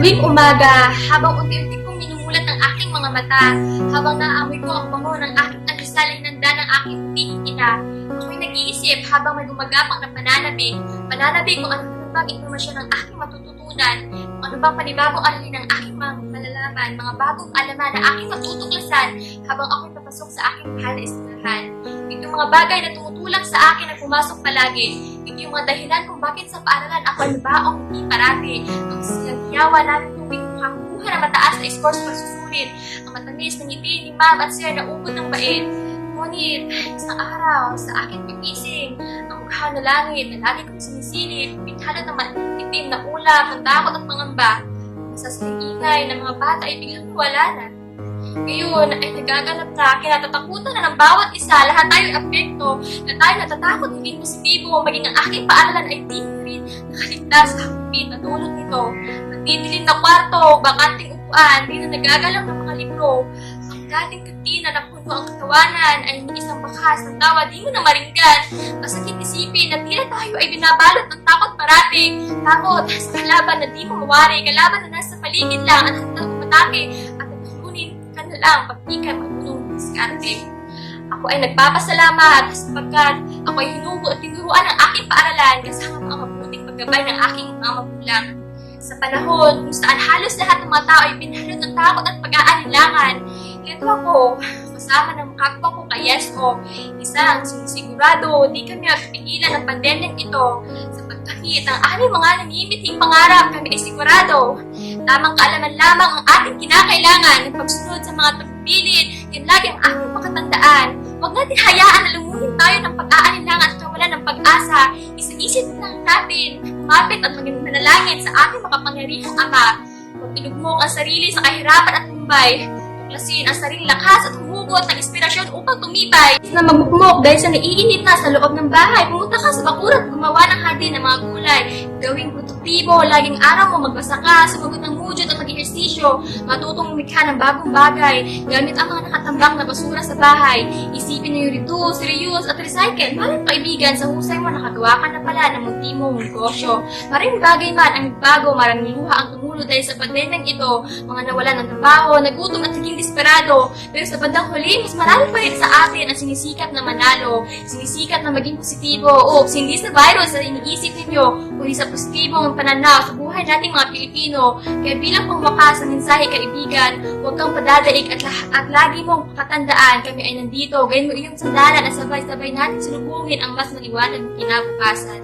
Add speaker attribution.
Speaker 1: Tuwing umaga, habang unti-unti kong minumulat ang aking mga mata, habang naamoy ko ang bango ng aking aldasaling nanda ng aking puting ina, ako'y nag-iisip habang may gumagapang na pananabik kung ano bang impormasyon ng aking matututunan, kung ano bang panibagong aralin ng aking mga malalaman, mga bagong alaman na aking matutuklasan habang ako'y papasok sa aking mahal na eskwelahan. Ito yung mga bagay na tumutulak sa akin na pumasok palagi. Ito yung mga dahilan kung bakit sa paaralan ako nabaong hindi parati. Ang siyang-yawa namin tuwing makakuha na mataas na scores pagsusulit. Ang matamis na ngiti ni ma'am at sir na ubod ng bait. Ngunit, isang araw, sa aking pagising, ang mukha na langit na lagi kong sinisilip, pinhalo ng matitim na ulap, ang takot at pangamba. Sa ingay ng mga bata ay biglang nawala na. Ngayon ay nagaganap na, kinatatakutan na ng bawat isa, lahat tayo apekto, na tayo natatakot, hindi positibo, maging ang aking paaralan ay di rin nakaligtas sa hapit at dulot nito. Nagdidilim na kwarto, bakanting upuan, di na nagagalaw ng mga libro. Ang dating katina na puno ang katawanan ay may isang bakas ng tawa, di mo na maringgan. Masakit isipin na tila tayo ay binabalot ng takot parating. Takot sa kalaban na di mo mawari, kalaban na nasa paligid lang at hanggang umatake at naglunin ka na lang pag di ka marunong diskarte. Ako ay nagpapasalamat sapagkat ako ay hinugo at tinuruan ng aking paaralan kasama ang mabuting paggabay ng aking mga magulang. Sa panahon kung saan halos lahat ng mga tao ay pinalot ng takot at pag-aalinlangan, ito ako, kasama ng kapwa ko kay Yesko, isang sinisigurado, di kami mapipigilan ng pandemyang ito. Sa pagkakit ng aming mga nanimiting pangarap, kami ay sigurado. Tamang kaalaman lamang ang ating kinakailangan ng pagsunod sa mga tagpilit, yan lagi ang ating pakatandaan. Huwag natin hayaan na lumuhin tayo ng pag-aalinlangan at kawalan ng pag-asa. Isip lang natin, kumapit at maging manalangin sa ating makapangyarihang Ama. Huwag ilugmok ang sarili sa kahirapan at tumbay. Tuklasin ang sariling lakas at humugot ng inspirasyon upang tumibay. Na magmukmok dahil sa naiinit na sa loob ng bahay, pumunta ka sa bakuran at gumawa ng hardin ng mga gulay. Gawing produktibo, laging araw mo magbasa ka, sumagot ng mujot at mag-ehersisyo, matutong lumikha ng bagong bagay, gamit ang mga nakatambak na basura sa bahay. Isipin na yung reduce, reuse at recycle. Maraming kaibigan, sa husay mo nakagawa ka na pala ng munti mong negosyo. Maraming bagay man ang nagbago, maraming luha ang tumulo dahil sa pandemyang ito, mga nawalan ng trabaho, nagutom at naging desperado. Pero sa bandang huli, mas marami pa rin sa atin ang sinisikap na manalo, sinisikap na maging positibo. Oops, hindi sa virus na iniisip ninyo, kundi sa positibong pananaw sa buhay nating mga Pilipino. Kaya bilang pangwakas ng mensahe kaibigan, huwag kang padadaig at lagi mong katandaan, kami ay nandito. Gayon mo iyong sandalan at sabay-sabay natin sinubungin ang mas maliwanag ng kinabukasan.